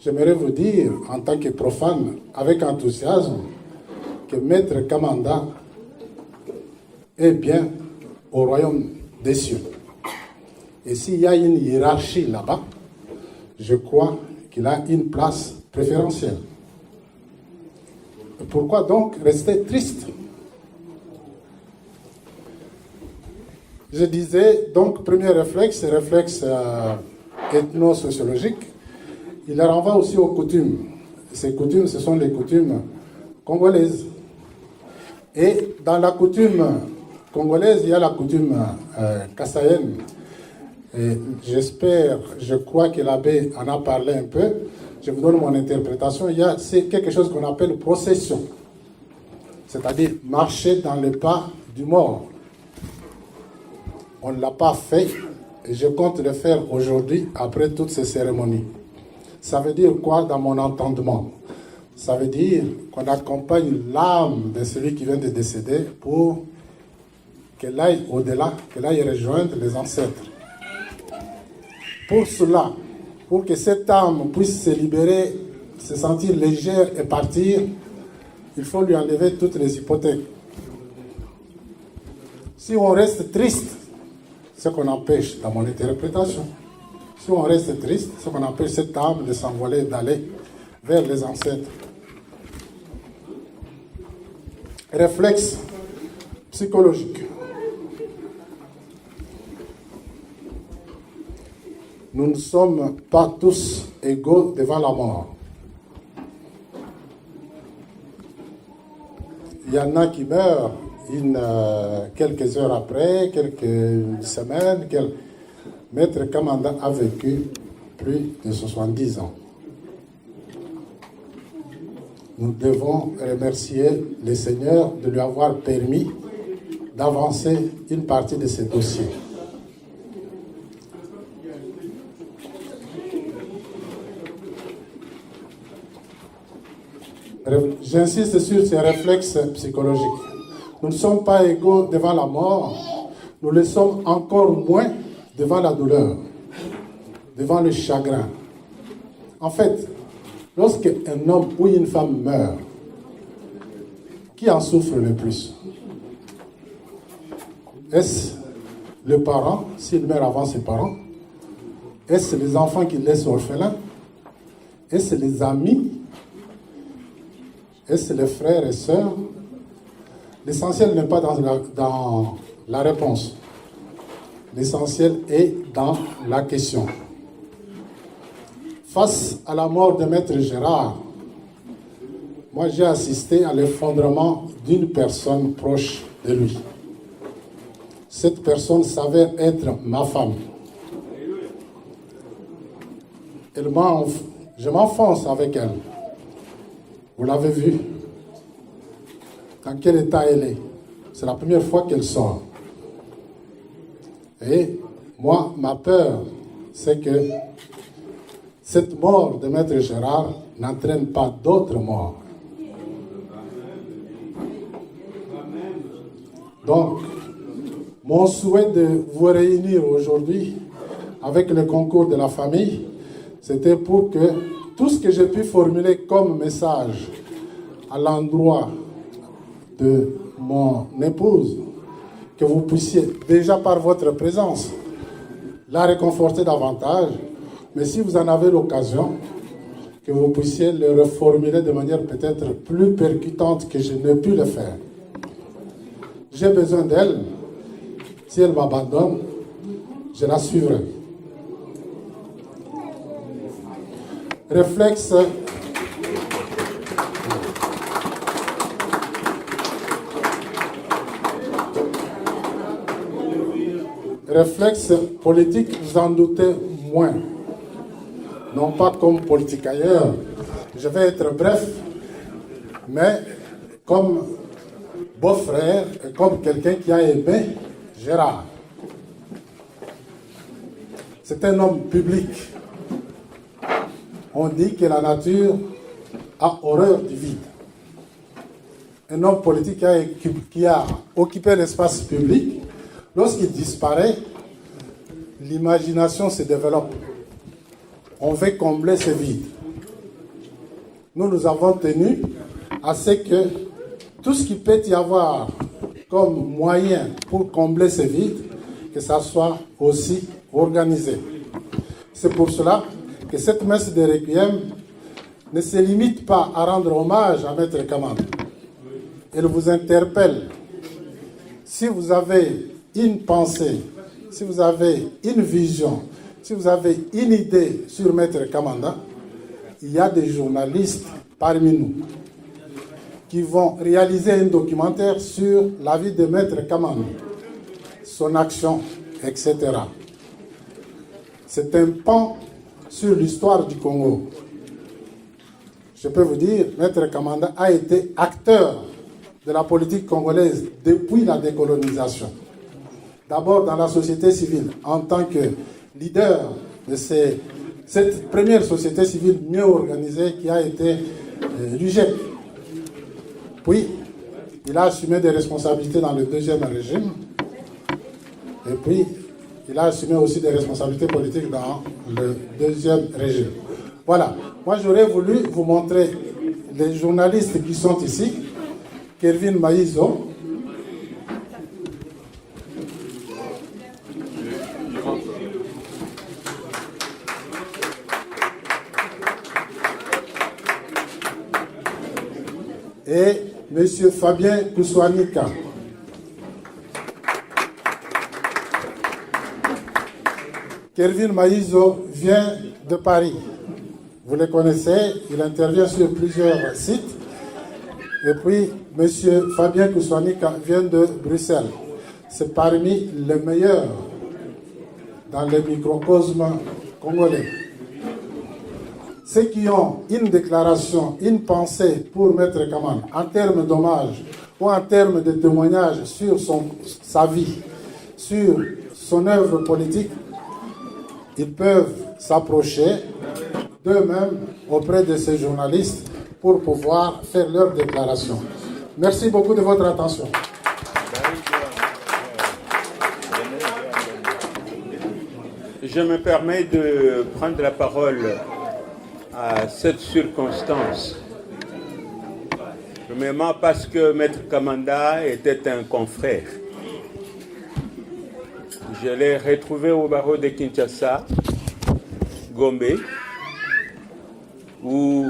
J'aimerais vous dire, en tant que profane, avec enthousiasme, que Maître Kamanda est bien au royaume des cieux. Et s'il y a une hiérarchie là-bas, je crois qu'il a une place préférentielle. Pourquoi donc rester triste? Je disais, donc, premier réflexe ethno-sociologique, il renvoie aussi aux coutumes. Ces coutumes, ce sont les coutumes congolaises. Et dans la coutume congolaise, il y a la coutume kassaïenne. Et je crois que l'abbé en a parlé un peu. Je vous donne mon interprétation. C'est quelque chose qu'on appelle procession. C'est-à-dire marcher dans les pas du mort. On ne l'a pas fait et je compte le faire aujourd'hui après toutes ces cérémonies. Ça veut dire quoi dans mon entendement? Ça veut dire qu'on accompagne l'âme de celui qui vient de décéder pour qu'elle aille au-delà, qu'elle aille rejoindre les ancêtres. Pour cela, pour que cette âme puisse se libérer, se sentir légère et partir, il faut lui enlever toutes les hypothèques. Si on reste triste, ce qu'on empêche dans mon interprétation, si on reste triste, ce qu'on empêche cette âme de s'envoler, d'aller vers les ancêtres. Réflexe psychologique. Nous ne sommes pas tous égaux devant la mort. Il y en a qui meurent quelques heures après, quelques semaines. Maître Kamanda a vécu plus de 70 ans. Nous devons remercier le Seigneur de lui avoir permis d'avancer une partie de ses dossiers. J'insiste sur ces réflexes psychologiques. Nous ne sommes pas égaux devant la mort, nous le sommes encore moins devant la douleur, devant le chagrin. En fait, lorsqu'un homme ou une femme meurt, qui en souffre le plus? Est-ce le parent, s'il meurt avant ses parents? Est-ce les enfants qu'il laisse orphelins? Est-ce les amis? Est-ce les frères et sœurs? L'essentiel n'est pas dans la réponse. L'essentiel est dans la question. Face à la mort de Maître Gérard, moi j'ai assisté à l'effondrement d'une personne proche de lui. Cette personne s'avère être ma femme. Je m'enfonce avec elle. Vous l'avez vu? Dans quel état elle est? C'est la première fois qu'elle sort. Et moi, ma peur, c'est que cette mort de Maître Gérard n'entraîne pas d'autres morts. Donc, mon souhait de vous réunir aujourd'hui avec le concours de la famille, c'était pour que tout ce que j'ai pu formuler comme message à l'endroit de mon épouse, que vous puissiez déjà par votre présence la réconforter davantage, mais si vous en avez l'occasion, que vous puissiez le reformuler de manière peut-être plus percutante que je n'ai pu le faire. J'ai besoin d'elle. Si elle m'abandonne, je la suivrai. Réflexe politique, vous en doutez moins. Non pas comme politique ailleurs. Je vais être bref, mais comme beau-frère et comme quelqu'un qui a aimé Gérard. C'est un homme public. On dit que la nature a horreur du vide. un homme politique qui a occupé l'espace public, lorsqu'il disparaît, l'imagination se développe. On veut combler ce vide. Nous avons tenu à ce que tout ce qui peut y avoir comme moyen pour combler ce vide, que ça soit aussi organisé. C'est pour cela que cette messe de Requiem ne se limite pas à rendre hommage à Maître Kamanda. Elle vous interpelle. Si vous avez une pensée, si vous avez une vision, si vous avez une idée sur Maître Kamanda, il y a des journalistes parmi nous qui vont réaliser un documentaire sur la vie de Maître Kamanda, son action, etc. C'est un pan sur l'histoire du Congo. Je peux vous dire, Maître Kamanda a été acteur de la politique congolaise depuis la décolonisation. D'abord dans la société civile, en tant que leader de cette première société civile mieux organisée qui a été l'UGEP. Puis, il a assumé des responsabilités dans le deuxième régime. Et puis, il a assumé aussi des responsabilités politiques dans le deuxième régime. Voilà. Moi, j'aurais voulu vous montrer les journalistes qui sont ici. Kelvin Maïzo. Et M. Fabien Kousouanika. Kelvin Maïzo vient de Paris. Vous le connaissez, il intervient sur plusieurs sites. Et puis, M. Fabien Kousouanika vient de Bruxelles. C'est parmi les meilleurs dans le microcosme congolais. Ceux qui ont une déclaration, une pensée pour Maître Kamanda, en termes d'hommage ou en termes de témoignage sur sa vie, sur son œuvre politique, ils peuvent s'approcher d'eux-mêmes auprès de ces journalistes pour pouvoir faire leur déclaration. Merci beaucoup de votre attention. Je me permets de prendre la parole à cette circonstance. Premièrement parce que Maître Kamanda était un confrère. Je l'ai retrouvé au barreau de Kinshasa, Gombe, où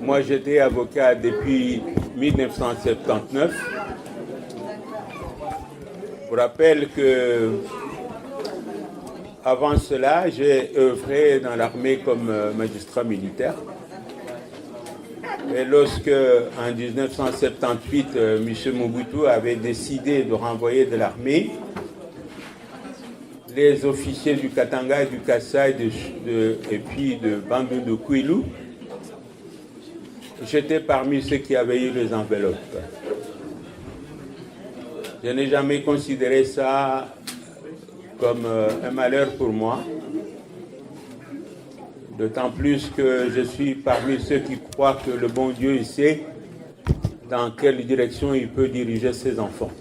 moi j'étais avocat depuis 1979. Je vous rappelle que avant cela, j'ai œuvré dans l'armée comme magistrat militaire. Et lorsque, en 1978, M. Mobutu avait décidé de renvoyer de l'armée les officiers du Katanga et du Kassai et puis de Bandundu de Kwilu, j'étais parmi ceux qui avaient eu les enveloppes. Je n'ai jamais considéré ça comme un malheur pour moi, d'autant plus que je suis parmi ceux qui croient que le bon Dieu sait dans quelle direction il peut diriger ses enfants.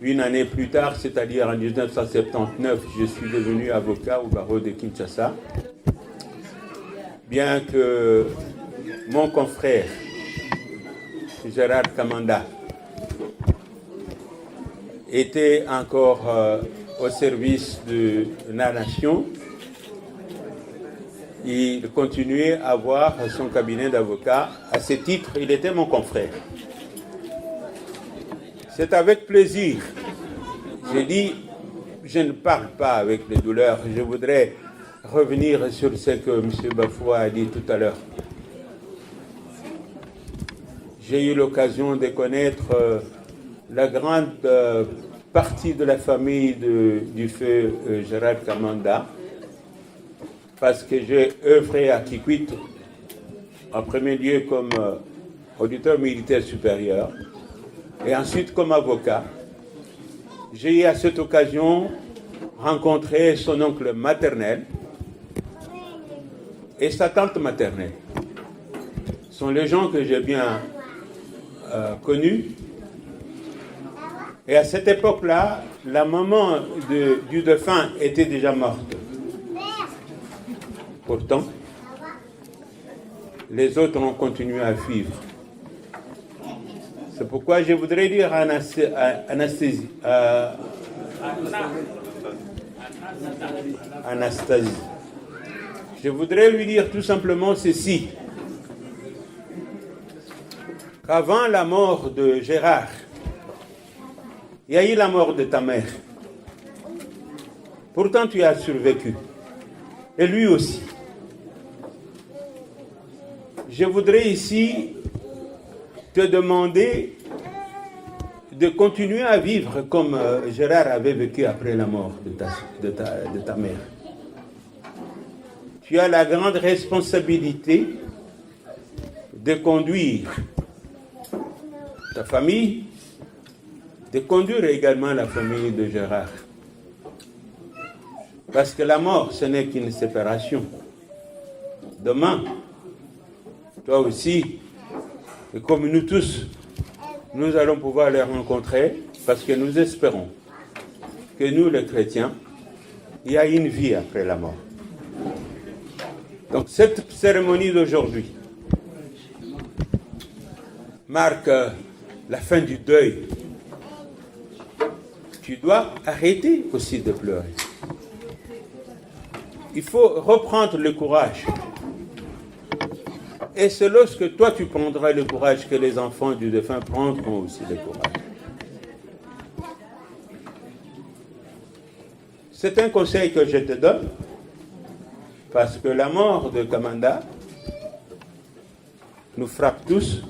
Une année plus tard, c'est-à-dire en 1979, je suis devenu avocat au barreau de Kinshasa, bien que mon confrère, Gérard Kamanda, était encore au service de la nation. Il continuait à avoir son cabinet d'avocat. À ce titre, il était mon confrère. C'est avec plaisir. J'ai dit, je ne parle pas avec les douleurs. Je voudrais revenir sur ce que M. Bafoua a dit tout à l'heure. J'ai eu l'occasion de connaître la grande partie de la famille du feu Gérard Kamanda, parce que j'ai œuvré à Kikwit, en premier lieu comme auditeur militaire supérieur, et ensuite comme avocat. J'ai eu à cette occasion rencontré son oncle maternel et sa tante maternelle. sont les gens que j'ai bien connus. Et à cette époque-là, la maman du défunt était déjà morte. Pourtant, les autres ont continué à vivre. C'est pourquoi je voudrais dire à Anastasie. Je voudrais lui dire tout simplement ceci. Qu'avant la mort de Gérard, il y a eu la mort de ta mère. Pourtant, tu as survécu. Et lui aussi. Je voudrais ici te demander de continuer à vivre comme Gérard avait vécu après la mort de ta mère. Tu as la grande responsabilité de conduire ta famille, de conduire également la famille de Gérard. Parce que la mort, ce n'est qu'une séparation. Demain, toi aussi, et comme nous tous, nous allons pouvoir les rencontrer parce que nous espérons que nous, les chrétiens, il y a une vie après la mort. Donc cette cérémonie d'aujourd'hui marque la fin du deuil. Tu dois arrêter aussi de pleurer. Il faut reprendre le courage. Et c'est lorsque toi tu prendras le courage que les enfants du défunt prendront aussi le courage. C'est un conseil que je te donne, parce que la mort de Kamanda nous frappe tous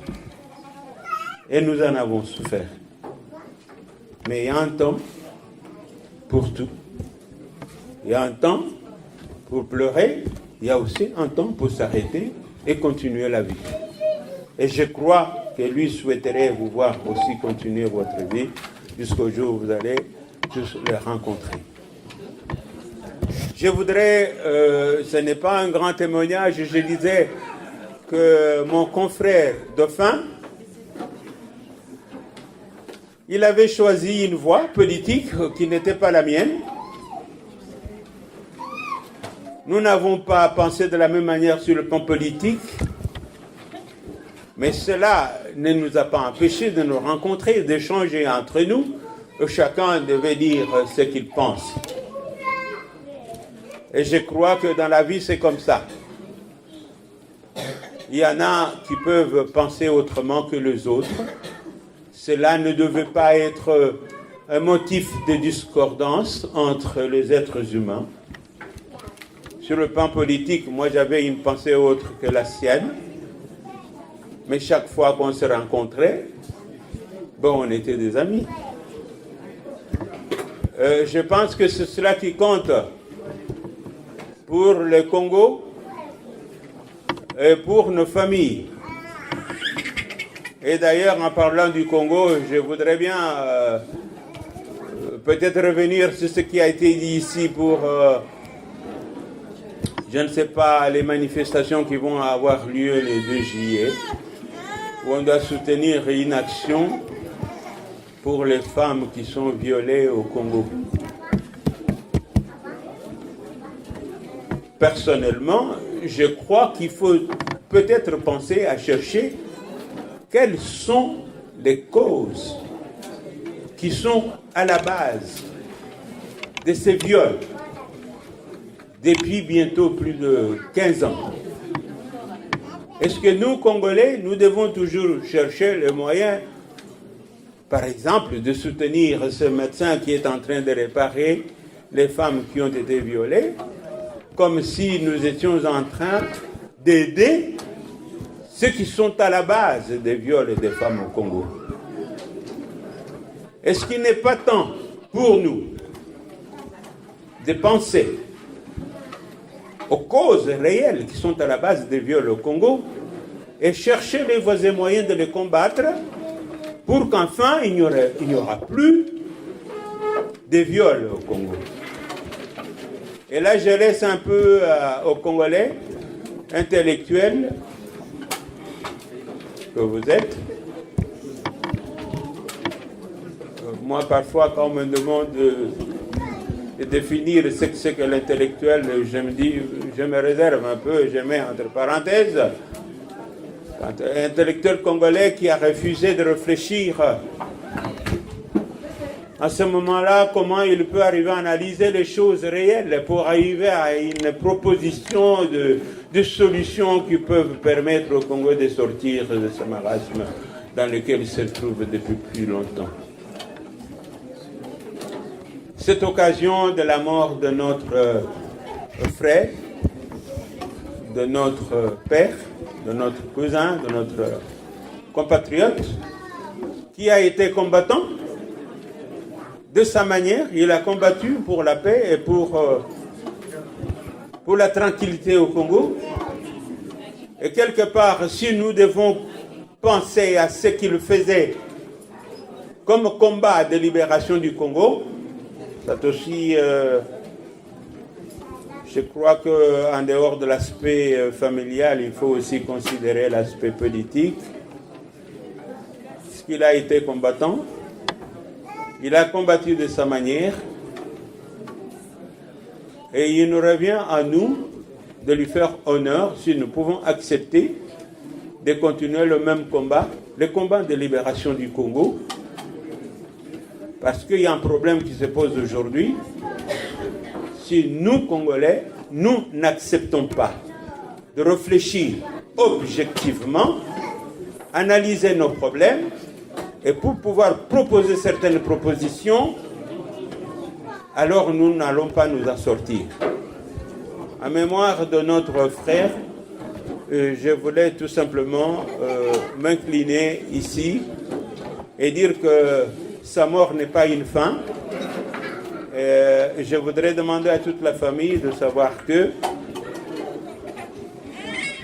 et nous en avons souffert. Mais il y a un temps pour tout. Il y a un temps pour pleurer, il y a aussi un temps pour s'arrêter et continuer la vie. Et je crois que lui souhaiterait vous voir aussi continuer votre vie jusqu'au jour où vous allez tous les rencontrer. Je voudrais, ce n'est pas un grand témoignage, je disais que mon confrère dauphin, il avait choisi une voie politique qui n'était pas la mienne. Nous n'avons pas pensé de la même manière sur le plan politique, mais cela ne nous a pas empêchés de nous rencontrer, d'échanger entre nous. Chacun devait dire ce qu'il pense. Et je crois que dans la vie, c'est comme ça. Il y en a qui peuvent penser autrement que les autres. Cela ne devait pas être un motif de discordance entre les êtres humains. Sur le plan politique, moi j'avais une pensée autre que la sienne. Mais chaque fois qu'on se rencontrait, on était des amis. Je pense que c'est cela qui compte pour le Congo et pour nos familles. Et d'ailleurs, en parlant du Congo, je voudrais bien peut-être revenir sur ce qui a été dit ici pour, je ne sais pas, les manifestations qui vont avoir lieu le 2 juillet, où on doit soutenir une action pour les femmes qui sont violées au Congo. Personnellement, je crois qu'il faut peut-être penser à chercher quelles sont les causes qui sont à la base de ces viols depuis bientôt plus de 15 ans. Est-ce que nous, Congolais, nous devons toujours chercher le moyen, par exemple, de soutenir ce médecin qui est en train de réparer les femmes qui ont été violées, comme si nous étions en train d'aider ceux qui sont à la base des viols des femmes au Congo? Est-ce qu'il n'est pas temps pour nous de penser aux causes réelles qui sont à la base des viols au Congo et chercher les voies et moyens de les combattre pour qu'enfin il n'y aura plus de viols au Congo? Et là, je laisse un peu aux Congolais intellectuels que vous êtes. Moi, parfois, quand on me demande de définir ce que c'est que l'intellectuel, je me dis, je me réserve un peu, je mets entre parenthèses, un intellectuel congolais qui a refusé de réfléchir à ce moment-là, comment il peut arriver à analyser les choses réelles pour arriver à une proposition de solutions qui peuvent permettre au Congo de sortir de ce marasme dans lequel il se trouve depuis plus longtemps. Cette occasion de la mort de notre frère, de notre père, de notre cousin, de notre compatriote, qui a été combattant, de sa manière, il a combattu pour la paix et pour la tranquillité au Congo. Et quelque part, si nous devons penser à ce qu'il faisait comme combat de libération du Congo, c'est aussi, je crois qu'en dehors de l'aspect familial, il faut aussi considérer l'aspect politique. Parce qu'il a été combattant, il a combattu de sa manière, et il nous revient à nous de lui faire honneur si nous pouvons accepter de continuer le même combat, le combat de libération du Congo, parce qu'il y a un problème qui se pose aujourd'hui. Si nous, Congolais, nous n'acceptons pas de réfléchir objectivement, analyser nos problèmes, et pour pouvoir proposer certaines propositions, alors nous n'allons pas nous en sortir. En mémoire de notre frère, je voulais tout simplement m'incliner ici et dire que sa mort n'est pas une fin. Je voudrais demander à toute la famille de savoir que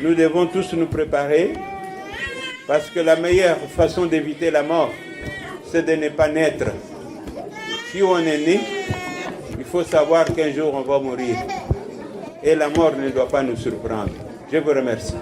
nous devons tous nous préparer, parce que la meilleure façon d'éviter la mort, c'est de ne pas naître. Si on est né, il faut savoir qu'un jour on va mourir. Et la mort ne doit pas nous surprendre. Je vous remercie.